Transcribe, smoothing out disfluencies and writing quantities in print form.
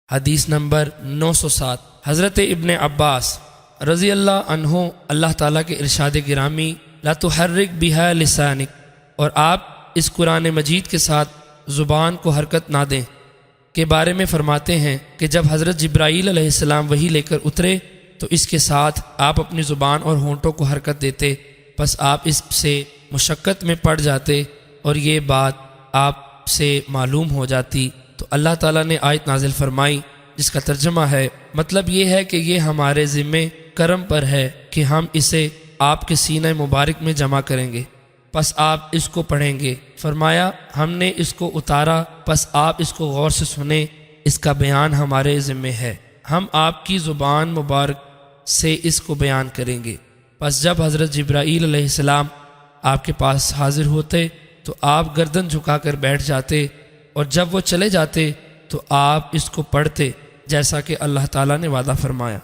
حدیث نمبر 907۔ حضرت ابن عباس رضی اللہ عنہ اللہ تعالیٰ کے ارشاد گرامی لا تحرک بہا لسانک، اور آپ اس قرآن مجید کے ساتھ زبان کو حرکت نہ دیں کے بارے میں فرماتے ہیں کہ جب حضرت جبرائیل علیہ السلام وحی لے کر اترے تو اس کے ساتھ آپ اپنی زبان اور ہونٹوں کو حرکت دیتے، پس آپ اس سے مشقت میں پڑ جاتے اور یہ بات آپ سے معلوم ہو جاتی۔ تو اللہ تعالیٰ نے آیت نازل فرمائی جس کا ترجمہ ہے، مطلب یہ ہے کہ یہ ہمارے ذمے کرم پر ہے کہ ہم اسے آپ کے سینہ مبارک میں جمع کریں گے، پس آپ اس کو پڑھیں گے۔ فرمایا ہم نے اس کو اتارا، پس آپ اس کو غور سے سنیں، اس کا بیان ہمارے ذمے ہے، ہم آپ کی زبان مبارک سے اس کو بیان کریں گے۔ پس جب حضرت جبرائیل علیہ السلام آپ کے پاس حاضر ہوتے تو آپ گردن جھکا کر بیٹھ جاتے، اور جب وہ چلے جاتے تو آپ اس کو پڑھتے جیسا کہ اللہ تعالیٰ نے وعدہ فرمایا۔